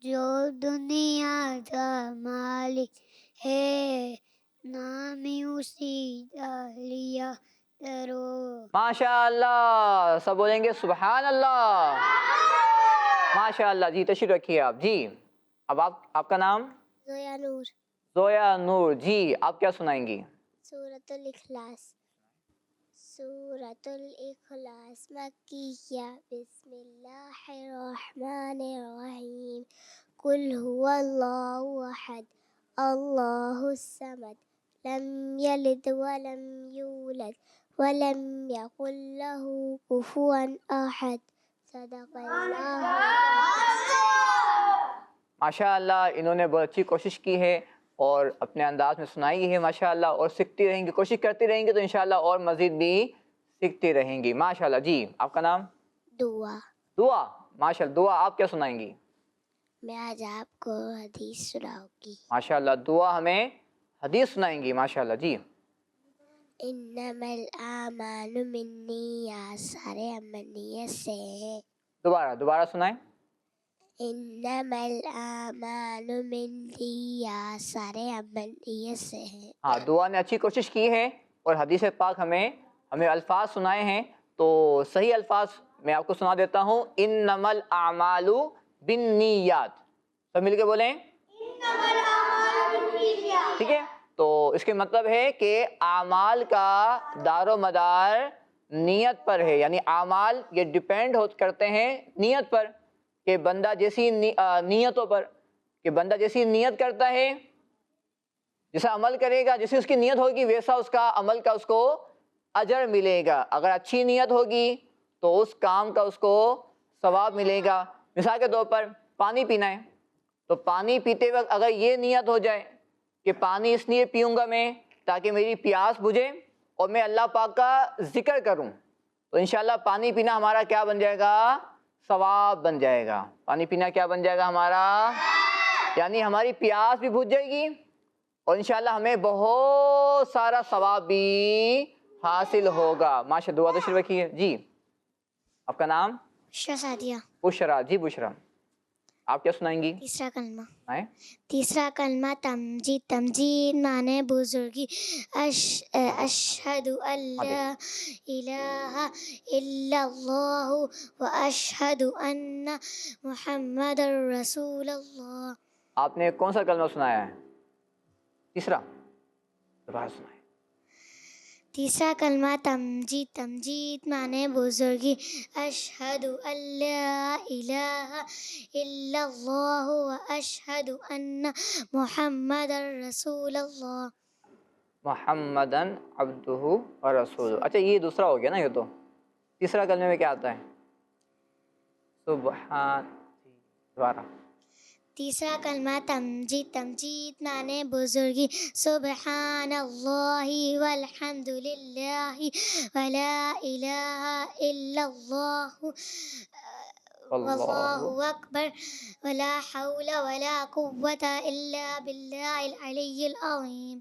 جو دنیا کا مالک ہے نامی اسی کا لیا کرو. ماشاءاللہ, سب بولیں گے سبحان اللہ. ماشاءاللہ. جی تشریف رکھیے آپ. جی, اب آپ کا نام؟ زویا نور. زویا نور جی آپ کیا سنائیں گی؟ سورۃ الاخلاص. سورۃ الاخلاص مکیہ. بسم اللہ الرحمن الرحیم. قل هو اللہ احد اللہ الصمد لم یلد ولم یولد ولم یکن له کفوا احد. صدق اللہ. ماشاء اللہ انہوں نے بہت اچھی کوشش کی ہے اور اپنے انداز میں سنائی ہے ماشاء اللہ، اور سیکھتی رہیں گی، کوشش کرتی رہیں گی تو انشاءاللہ اور مزید بھی سیکھتی رہیں گی ماشاء اللہ. جی آپ کا نام؟ دعا. دعا. ماشاء اللہ دعا آپ کیا سنائیں گی؟ میں آج آپ کو حدیث سناؤں گی. ماشاء اللہ دعا ہمیں حدیث سنائیں گی ماشاء اللہ. جی. انما الاعمال بالنیات. سارے عمل نیت سے ہیں. دوبارہ سنائیں. انما الاعمال بالنیات. سارے عمل نیت سے ہیں. ہاں دعا نے اچھی کوشش کی ہے اور حدیث پاک ہمیں الفاظ سنائے ہیں، تو صحیح الفاظ میں آپ کو سنا دیتا ہوں. انما الاعمال بالنیات. سب مل کے بولیں. ٹھیک ہے، تو اس کے مطلب ہے کہ اعمال کا دار و مدار نیت پر ہے، یعنی اعمال یہ ڈیپینڈ کرتے ہیں نیت پر، کہ بندہ جیسی نیتوں پر، کہ بندہ جیسی نیت کرتا ہے، جیسا عمل کرے گا، جیسی اس کی نیت ہوگی ویسا اس کا عمل کا اس کو اجر ملے گا. اگر اچھی نیت ہوگی تو اس کام کا اس کو ثواب ملے گا. مثال کے طور پر پانی پینا ہے، تو پانی پیتے وقت اگر یہ نیت ہو جائے کہ پانی اس لیے پیوں گا میں تاکہ میری پیاس بجھے اور میں اللہ پاک کا ذکر کروں، تو انشاءاللہ پانی پینا ہمارا کیا بن جائے گا؟ ثواب بن جائے گا. پانی پینا کیا بن جائے گا ہمارا؟ یعنی ہماری پیاس بھی بجھ جائے گی اور انشاءاللہ ہمیں بہت سارا ثواب بھی حاصل ہوگا. ماشاء دعا تو شروع کی ہے. جی آپ کا نام؟ بشرا سعدیہ. بشرا. جی بشرا آپ کیا سنائیں گی؟ تیسرا کلمہ. آئیں. تیسرا کلمہ تمجید. تمجید معنی بزرگی. اشہد ان لا الہ الا اللہ و اشہد ان محمد رسول اللہ. آپ نے کون سا کلمہ سنایا ہے؟ تیسرا. دوبارہ سنائیں. تیسرا کلمہ تمجید. تمجید معنی بزرگی. اشہد ان لا الہ الا اللہ و اشہد ان محمد رسول اللہ. محمدن عبدہ و رسولہ. اچھا یہ دوسرا ہو گیا نا، یہ تو تیسرا کلمے میں کیا آتا ہے؟ سبحان. دوبارہ. تیسرا کلمہ تمجید. تمجید معنی بزرگی. سبحان اللہ والحمد للہ ولا الہ الا اللہ واللہ اکبر ولا حول ولا قوة الا باللہ العلی العظیم.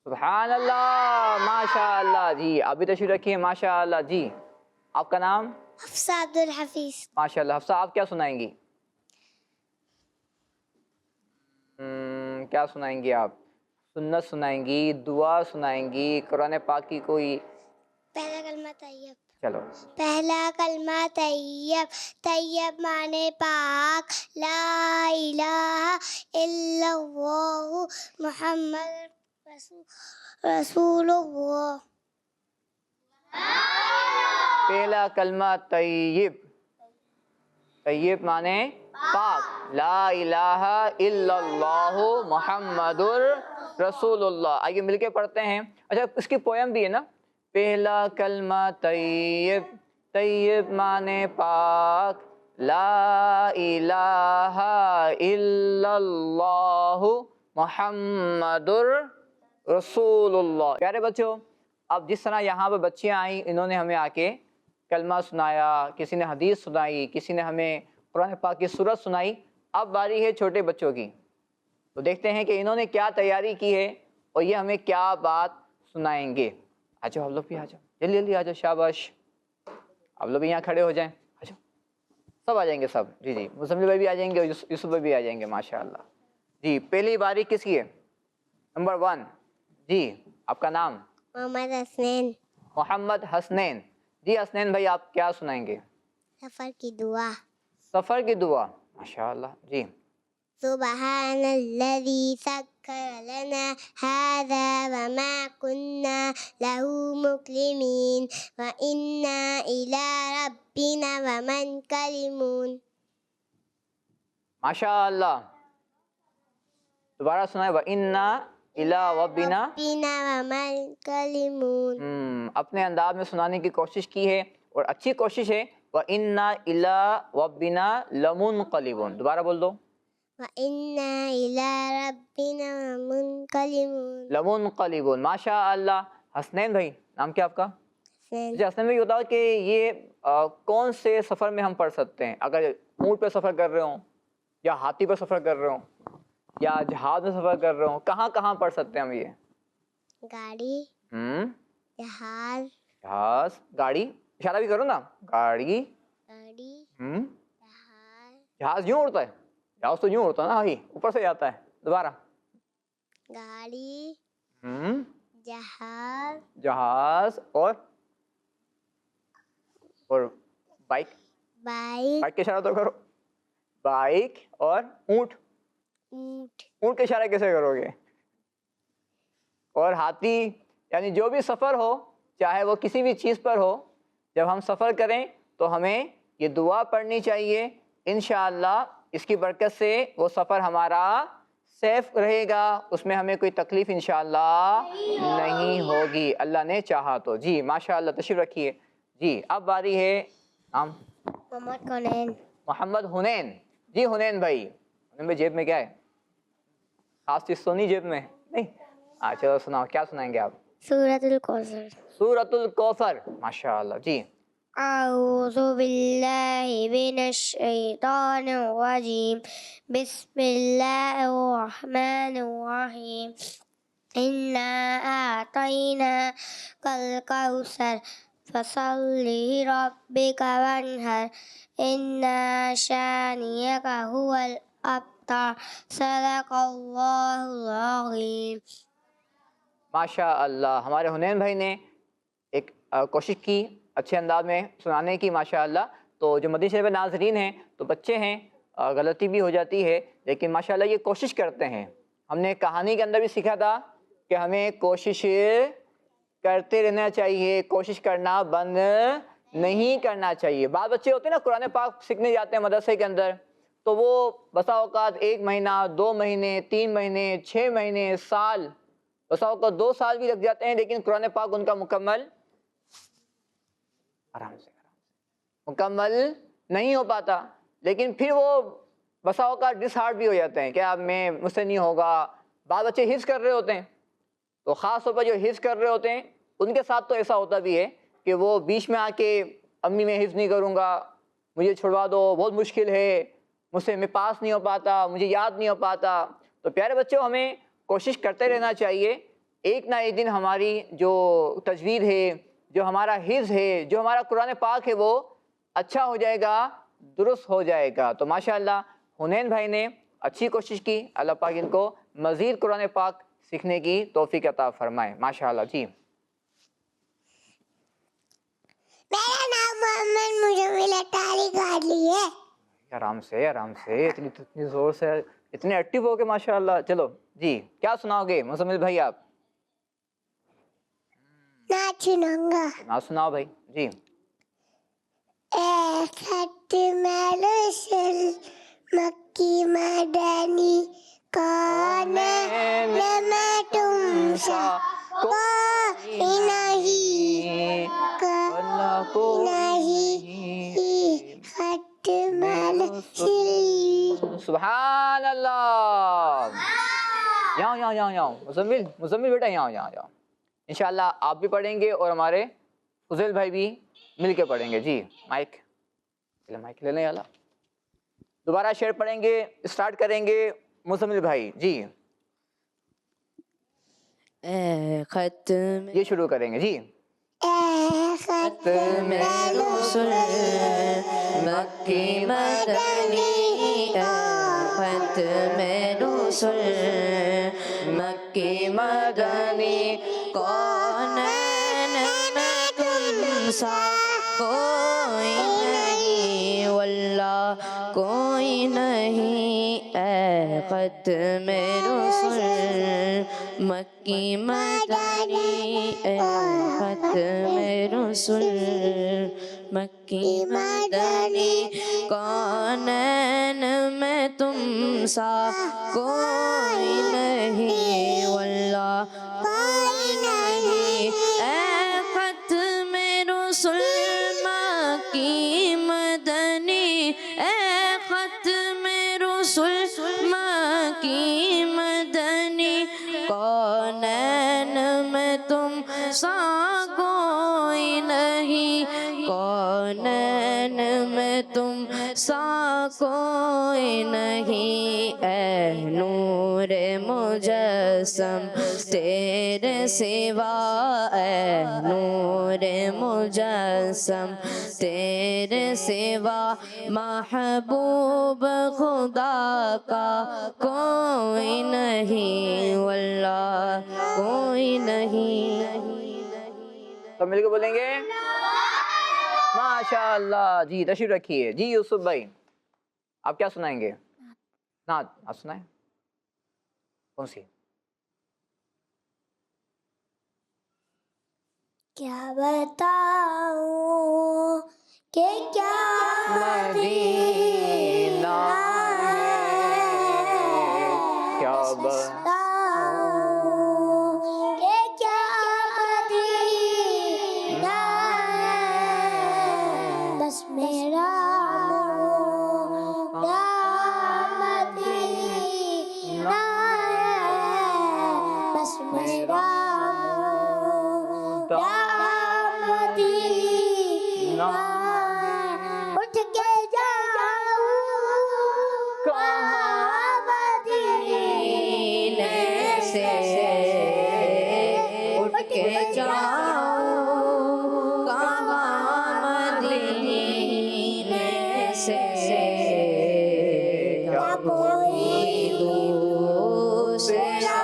سبحان اللہ. ماشاء اللہ. جی آپ بھی تشریف رکھیے ماشاء اللہ. جی آپ کا نام؟ حفصہ عبد الحفیظ. ماشاء اللہ. حفصہ آپ کیا سنائیں گی؟ کیا سنائیں گی آپ؟ سنت سنائیں گی، دعا سنائیں گی، قرآن پاک کی کوئی؟ پہلا کلمہ طیب. چلو. پہلا کلمہ طیب. طیب معنی پاک. لا الہ الا اللہ محمد رسول اللہ. پہلا کلمہ طیب. طیب معنی پاک. لا الہ الا اللہ محمد رسول اللہ. آئیے مل کے پڑھتے ہیں. اچھا اس کی پویم بھی ہے نا. پہلا کلمہ طیب. طیب معنی پاک. لا الہ الا اللہ محمد رسول اللہ. پیارے بچوں، اب جس طرح یہاں پہ بچیاں آئیں، انہوں نے ہمیں آ کے کلمہ سنایا، کسی نے حدیث سنائی، کسی نے ہمیں قرآن پاک کی سورت سنائی. اب باری ہے چھوٹے بچوں کی، تو دیکھتے ہیں کہ انہوں نے کیا تیاری کی ہے اور یہ ہمیں کیا بات سنائیں گے. آ جاؤ آپ لوگ بھی، آ جاؤ جلدی جلدی آ جاؤ. شاباش. آپ لوگ بھی یہاں کھڑے ہو جائیں. آ جاؤ. سب آ جائیں گے سب. جی جی مزمل بھائی بھی آ جائیں گے اور یوسف بھائی بھی آ جائیں گے ماشاء اللہ. جی پہلی باری کس کی ہے؟ نمبر 1. جی آپ کا نام؟ محمد حسنین. محمد حسنین. جی حسنین بھائی آپ کیا سنائیں گے؟ سفر کی دعا. سفر کی دعا. ماشاء اللہ. جی سبحان الذي سخر لنا هذا وما كنا له مقرنين وإنا إلى ربنا ومنقلبون. ماشاء اللہ. دوبارہ سنائے. وَإِنَّا إِلَىٰ رَبِّنَا بنا ومنقلبون. اپنے انداز میں سنانے کی کوشش کی ہے اور اچھی کوشش ہے. وَإِنَّا إِلَىٰ رَبِّنَا لَمُنقلبون. دوبارہ بول دو. وَإِنَّا إِلَىٰ رَبِّنَا وَمُنقلبون. لَمُنقلبون. ماشاء اللہ. حسنین بھائی، نام کیا آپ کا؟ جی حسنین بھائی، بتاؤ کہ یہ کون سے سفر میں ہم پڑھ سکتے ہیں؟ اگر اونٹ پہ سفر کر رہے ہوں یا ہاتھی پہ سفر کر رہے ہوں یا جہاز میں سفر کر رہے ہوں، کہاں کہاں پڑھ سکتے ہیں ہم یہ؟ گاڑی، جہاز، جہاز، گاڑی. اشارہ بھی کرو نا. گاڑی، گاڑی، جہاز، جہاز یوں اڑتا ہے. جہاز تو یوں اڑتا ہے نا، ابھی اوپر سے جاتا ہے. دوبارہ. گاڑی، جہاز، جہاز اور بائک. بائک، بائک کے اشارہ تو کرو. بائک اور اونٹ. اونٹ، اونٹ کے اشارہ کیسے کرو گے؟ اور ہاتھی. یعنی جو بھی سفر ہو، چاہے وہ کسی بھی چیز پر ہو، جب ہم سفر کریں تو ہمیں یہ دعا پڑھنی چاہیے. انشاءاللہ اس کی برکت سے وہ سفر ہمارا سیف رہے گا، اس میں ہمیں کوئی تکلیف انشاءاللہ نہیں ہوگی، اللہ نے چاہا تو. جی ماشاءاللہ، تشریف رکھیے. جی اب باری ہے نام محمد کونین. محمد حنین. جی حنین بھائی، حنین بھائی جیب میں کیا ہے؟ خاص چیز تو نہیں جیب میں؟ نہیں. چلو سناؤ، کیا سنائیں گے آپ؟ سورۃ الکوثر. سورۃ الکوثر. ماشاءاللہ. جی. اعوذ باللہ من الشیطان الرجیم. بسم اللہ الرحمن الرحیم. انا اعطیناک الکوثر فصل لربک وانحر ان شانئک هو الابتر. صدق اللہ العظیم. ماشاء اللہ. ہمارے حنین بھائی نے ایک کوشش کی اچھے انداز میں سنانے کی ماشاء اللہ. تو جو مدنی شریف ناظرین ہیں تو بچے ہیں، غلطی بھی ہو جاتی ہے، لیکن ماشاء اللہ یہ کوشش کرتے ہیں. ہم نے کہانی کے اندر بھی سیکھا تھا کہ ہمیں کوشش کرتے رہنا چاہیے، کوشش کرنا بند نہیں کرنا چاہیے. بعض بچے ہوتے ہیں نا قرآن پاک سیکھنے جاتے ہیں مدرسے کے اندر، تو وہ بسا اوقات 1 مہینہ 2 مہینے 3 مہینے 6 مہینے سال، بسا اوقات 2 سال بھی لگ جاتے ہیں، لیکن قرآن پاک ان کا مکمل مکمل نہیں ہو پاتا. لیکن پھر وہ بسا اوقات ڈس ہارٹ بھی ہو جاتے ہیں کہ اب مجھ سے نہیں ہوگا. بعض بچے حفظ کر رہے ہوتے ہیں، تو خاص طور پر جو حفظ کر رہے ہوتے ہیں ان کے ساتھ تو ایسا ہوتا بھی ہے کہ وہ بیچ میں آ کے امی میں حفظ نہیں کروں گا، مجھے چھڑوا دو، بہت مشکل ہے، مجھ سے میں پاس نہیں ہو پاتا، مجھے یاد نہیں ہو پاتا. تو پیارے بچوں، ہمیں کوشش کرتے رہنا چاہیے. ایک نہ ایک دن ہماری جو تجوید ہے، جو ہمارا حفظ ہے، جو ہمارا قرآن پاک ہے، وہ اچھا ہو جائے گا، درست ہو جائے گا. تو ماشاءاللہ حنین بھائی نے اچھی کوشش کی. اللہ پاک ان کو مزید قرآن پاک سیکھنے کی توفیق عطا فرمائے. ماشاءاللہ. جی. میرا نام محمد مجمل اٹاری گاڑی ہے. آرام سے آرام سے، اتنی زور سے، اتنے ایکٹیو ہو کے ماشاءاللہ. چلو جی، کیا سناؤ گے مزمل بھائی آپ؟ نعت سناؤں گا. نعت سناؤ بھائی. جی. اے ختم رسل مکی مدنی کون میں تم سا کوئی نہیں، ختم رسل. سبحان اللہ. یہاں مزمل بیٹا یہاں. انشاءاللہ آپ بھی پڑھیں گے اور ہمارے فضیل بھائی بھی مل کے پڑھیں گے. جی مائک لے لیں. اللہ دوبارہ شعر پڑھیں گے، اسٹارٹ کریں گے مزمل بھائی. جی ختم یہ شروع کریں گے. جی. ختم رسل مکی مدنی، ختم رسل مکی مدنی کونین میں تم سا کوئی نہیں، واللہ کوئی نہیں. اے ختم رسول مکی مدنی اے ختم رسول مکی مدنی کونین میں تم سا کوئی نہیں واللہ کوئی نہیں اے ختم رسول مکی مدنی اے ختم رسول مکی مدنی کونین میں تم سا کوئی نہیں کونین میں تم سا کوئی نہیں اے نور مجسم تیرے سوا اے نور مجسم تیرے سوا محبوب خدا کا کوئی نہیں واللہ کوئی نہیں. سب مل کے بولیں گے ماشاء اللہ. جی تشریف رکھیے. جی یوسف بھائی آپ کیا سنائیں گے؟ نعت آپ سنائیں. کون سی؟ کیا بتاؤں کہ کیا مدینہ ہے کیا بتاؤں کہ کیا مدینہ ہے بس میرا کیا مدینہ ہے بس میرا اٹھ کے جاؤں کہاں مدینے سے اٹھ کے جاؤں کہاں مدینے سے کیا کوئی دوسرا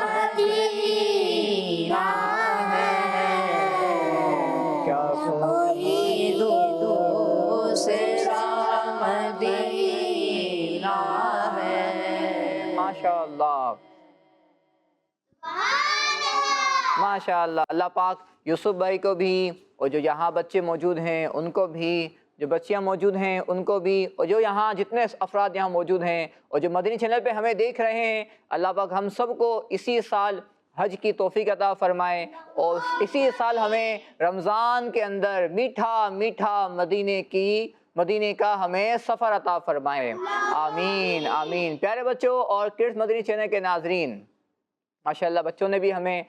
مدینہ ہے کیا کوئی دوسرا مدینہ ہے. ماشاء اللہ ماشاء اللہ. اللہ پاک یوسف بھائی کو بھی اور جو یہاں بچے موجود ہیں ان کو بھی، جو بچیاں موجود ہیں ان کو بھی، اور جو یہاں جتنے افراد یہاں موجود ہیں اور جو مدنی چینل پہ ہمیں دیکھ رہے ہیں، اللہ پاک ہم سب کو اسی سال حج کی توفیق عطا فرمائے اور اسی سال ہمیں رمضان کے اندر میٹھا میٹھا مدینے کا ہمیں سفر عطا فرمائے. آمین آمین. پیارے بچوں اور کڈس مدنی چینل کے ناظرین، ماشاءاللہ بچوں نے بھی ہمیں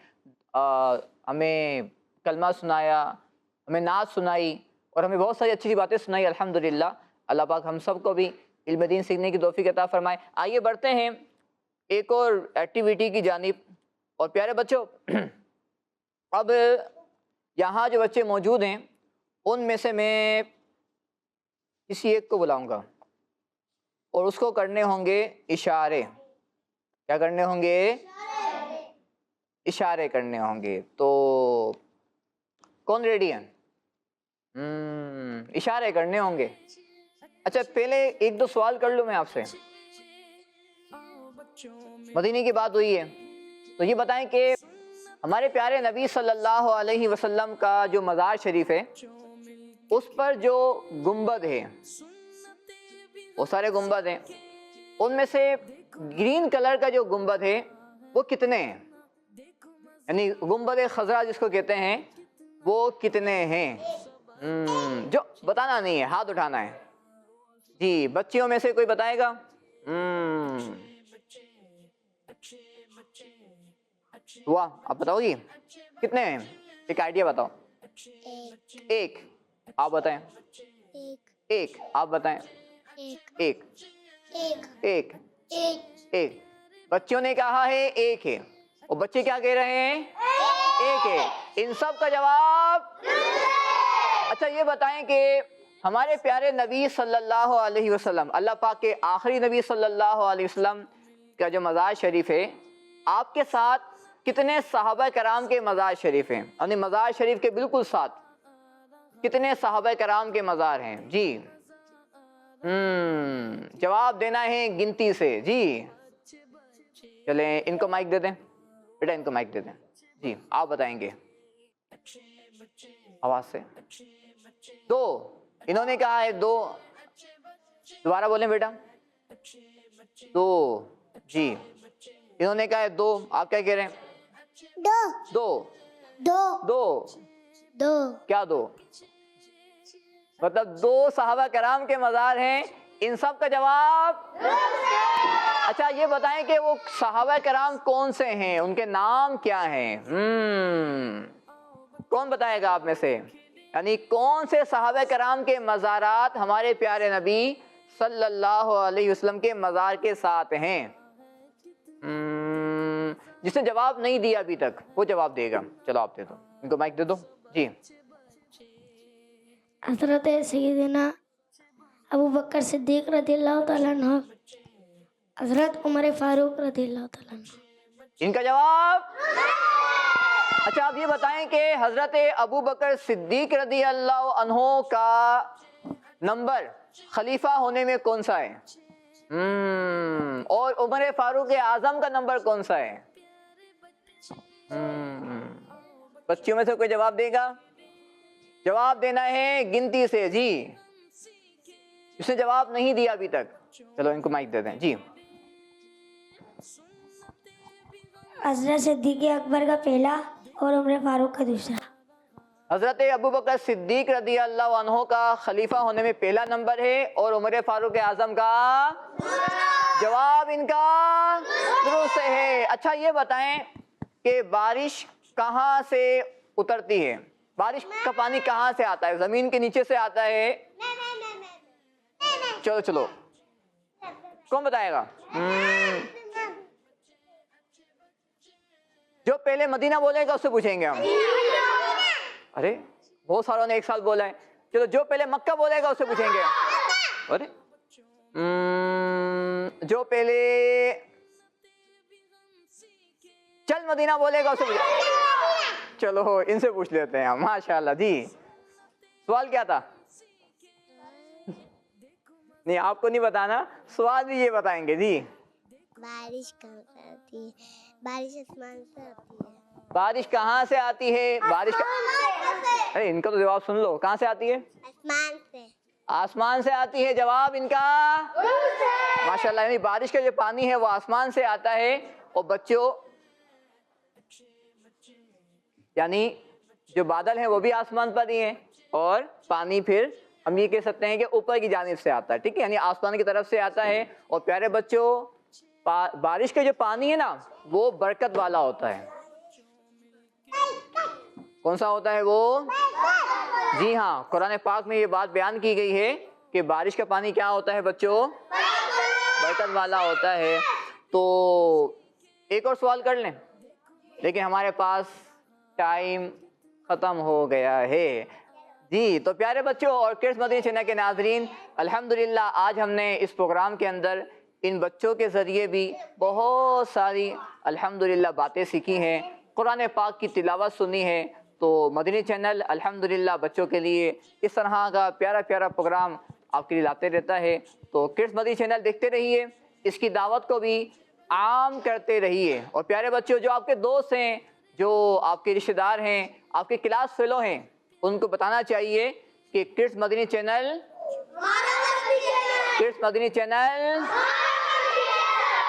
کلمہ سنایا، ہمیں نعت سنائی اور ہمیں بہت ساری اچھی باتیں سنائی. الحمدللہ اللہ پاک ہم سب کو بھی علم دین سیکھنے کی توفیق عطا فرمائے. آئیے بڑھتے ہیں ایک اور ایکٹیویٹی کی جانب. اور پیارے بچوں اب یہاں جو بچے موجود ہیں ان میں سے میں کسی ایک کو بلاؤں گا اور اس کو کرنے ہوں گے اشارے. کیا کرنے ہوں گے؟ اشارے کرنے ہوں گے. تو کون ریڈی ہیں؟ اشارے کرنے ہوں گے. اچھا پہلے ایک دو سوال کر لوں میں آپ سے. مدینے کی بات ہوئی ہے تو یہ بتائیں کہ ہمارے پیارے نبی صلی اللہ علیہ وسلم کا جو مزار شریف ہے اس پر جو گنبد ہے، وہ سارے گنبد ہیں، ان میں سے گرین کلر کا جو گنبد ہے وہ کتنے ہیں؟ یعنی گنبد خضرا جس کو کہتے ہیں وہ کتنے ہیں؟ جو بتانا نہیں ہے ہاتھ اٹھانا ہے. جی بچیوں میں سے کوئی بتائے گا؟ واہ آپ بتاؤ گی کتنے ہیں؟ ایک آئیڈیا بتاؤ. ایک. آپ بتائیں. ایک. آپ بتائیں. ایک. ایک. ایک. بچوں نے کہا ہے ایک ہے اور بچے کیا کہہ رہے ہیں؟ ایک ہے. ان سب کا جواب. اچھا یہ بتائیں کہ ہمارے پیارے نبی صلی اللہ علیہ وسلم، اللہ پاک کے آخری نبی صلی اللہ علیہ وسلم کا جو مزار شریف ہے، آپ کے ساتھ کتنے صحابہ کرام کے مزار شریف ہیں؟ یعنی مزار شریف کے بالکل ساتھ کتنے صحابہ کرام کے مزار ہیں؟ جی جواب دینا ہے گنتی سے. جی چلیں ان کو مائک دے دیں بیٹا, ان کو مائک دے دیں. جی آپ بتائیں گے آواز سے. 2 انہوں نے کہا ہے 2, دوبارہ بولیں بیٹا. 2 جی انہوں نے کہا ہے 2, آپ کیا کہہ رہے ہیں؟ 2 کیا 2 مطلب 2 صحابہ کرام کے مزار ہیں, ان سب کا جواب. اچھا یہ بتائیں کہ وہ صحابہ کرام کون سے ہیں, ان کے نام کیا ہیں؟ کون بتائے گا آپ میں سے؟ یعنی کون سے صحابہ کرام کے مزارات ہمارے پیارے نبی صلی اللہ علیہ وسلم کے مزار کے ساتھ ہیں؟ جس نے جواب نہیں دیا ابھی تک وہ جواب دے گا. چلو آپ دے دو, ان کو مائک دے دو. جی حضرت سیدنا ابو بکر صدیق رضی اللہ تعالیٰ عنہ, حضرت عمر فاروق رضی اللہ تعالیٰ عنہ. ان کا جواب. اچھا آپ یہ بتائیں کہ حضرت ابو بکر صدیق رضی اللہ عنہ کا نمبر خلیفہ ہونے میں کون سا ہے؟ اور عمر فاروق اعظم کا نمبر کون سا ہے؟ بچیوں میں سے کوئی جواب دے گا؟ جواب دینا ہے گنتی سے. جی اس نے جواب نہیں دیا ابھی تک, چلو ان کو مائک دے دیں. جی حضرت صدیق اکبر کا پہلا اور عمر فاروق کا دوسرا. حضرت ابو بکر صدیق رضی اللہ عنہ کا خلیفہ ہونے میں پہلا نمبر ہے اور عمر فاروق اعظم کا جواب ان کا درست ہے. اچھا یہ بتائیں کہ بارش کہاں سے اترتی ہے؟ بارش کا پانی کہاں سے آتا ہے؟ زمین کے نیچے سے آتا ہے؟ چلو کون بتائے گا؟ جو پہلے مدینہ بولے گا اس سے پوچھیں گے ہم. ارے بہت ساروں نے ایک ساتھ بولا ہے. چلو جو پہلے مکہ بولے گا اس سے پوچھیں گے. ارے جو پہلے چل مدینہ بولے گا اس سے پوچھیں گے. چلو ان سے پوچھ لیتے ہیں ہم. ماشاءاللہ. جی سوال کیا تھا؟ نہیں آپ کو نہیں بتانا, سوال بھی یہ بتائیں گے. جی بارش کہاں سے آتی ہے؟ بارش آسمان سے آتی ہے. بارش کہاں سے آتی ہے؟ بارش ارے ان کا تو جواب سن لو, کہاں سے آتی ہے؟ آسمان سے. آسمان سے آتی ہے. جواب ان کا ماشاءاللہ. یعنی بارش کا جو پانی ہے وہ آسمان سے آتا ہے. اور بچوں یعنی جو بادل ہیں وہ بھی آسمان پر ہی ہیں, اور پانی پھر ہم یہ کہہ سکتے ہیں کہ اوپر کی جانب سے آتا ہے. ٹھیک ہے, یعنی آسمان کی طرف سے آتا ہے. اور پیارے بچوں بارش کا جو پانی ہے نا وہ برکت والا ہوتا ہے. کون سا ہوتا ہے وہ؟ جی ہاں, قرآن پاک میں یہ بات بیان کی گئی ہے کہ بارش کا پانی کیا ہوتا ہے بچوں؟ برکت والا ہوتا ہے. تو ایک اور سوال کر لیں, لیکن ہمارے پاس ٹائم ختم ہو گیا ہے. جی تو پیارے بچوں اور کڈس مدنی چینل کے ناظرین, الحمدللہ آج ہم نے اس پروگرام کے اندر ان بچوں کے ذریعے بھی بہت ساری الحمدللہ باتیں سیکھی ہیں, قرآن پاک کی تلاوت سنی ہے. تو مدنی چینل الحمدللہ بچوں کے لیے اس طرح کا پیارا پیارا پروگرام آپ کے لیے لاتے رہتا ہے. تو کڈس مدنی چینل دیکھتے رہیے, اس کی دعوت کو بھی عام کرتے رہیے. اور پیارے بچوں جو آپ کے دوست ہیں, جو آپ کے رشتہ دار ہیں, آپ کے کلاس فیلو ہیں, ان کو بتانا چاہیے کہ کڈس مدنی چینل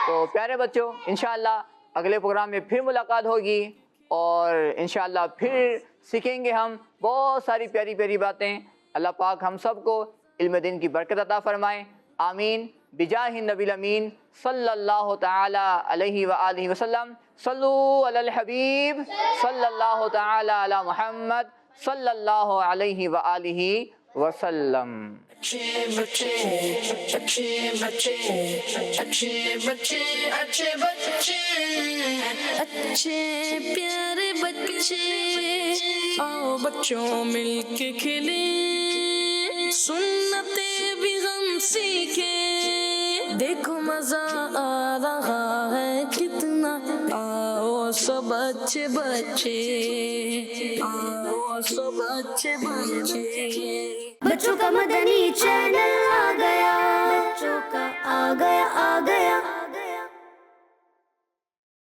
تو پیارے بچوں انشاءاللہ اگلے پروگرام میں پھر ملاقات ہوگی, اور انشاءاللہ پھر سیکھیں گے ہم بہت ساری پیاری پیاری باتیں. اللہ پاک ہم سب کو علم دین کی برکت عطا فرمائے. آمین بجاہ النبی الامین صلی اللہ تعالی علیہ وآلہ وسلم. صلو علی الحبیب صلی اللہ تعالی علی محمد صلی اللہ علیہ وآلہ وسلم. اچھے بچے اچھے بچے اچھے بچے اچھے بچے اچھے پیارے بچے, آؤ بچوں مل کے کھلیں, سنتیں بھی ہم سیکھیں, دیکھو مزہ آ رہا ہے کتنا, آؤ سب اچھے بچے, آؤ سب اچھے بچے. بچوں کا مدنی چینل آ گیا, بچوں کا آ گیا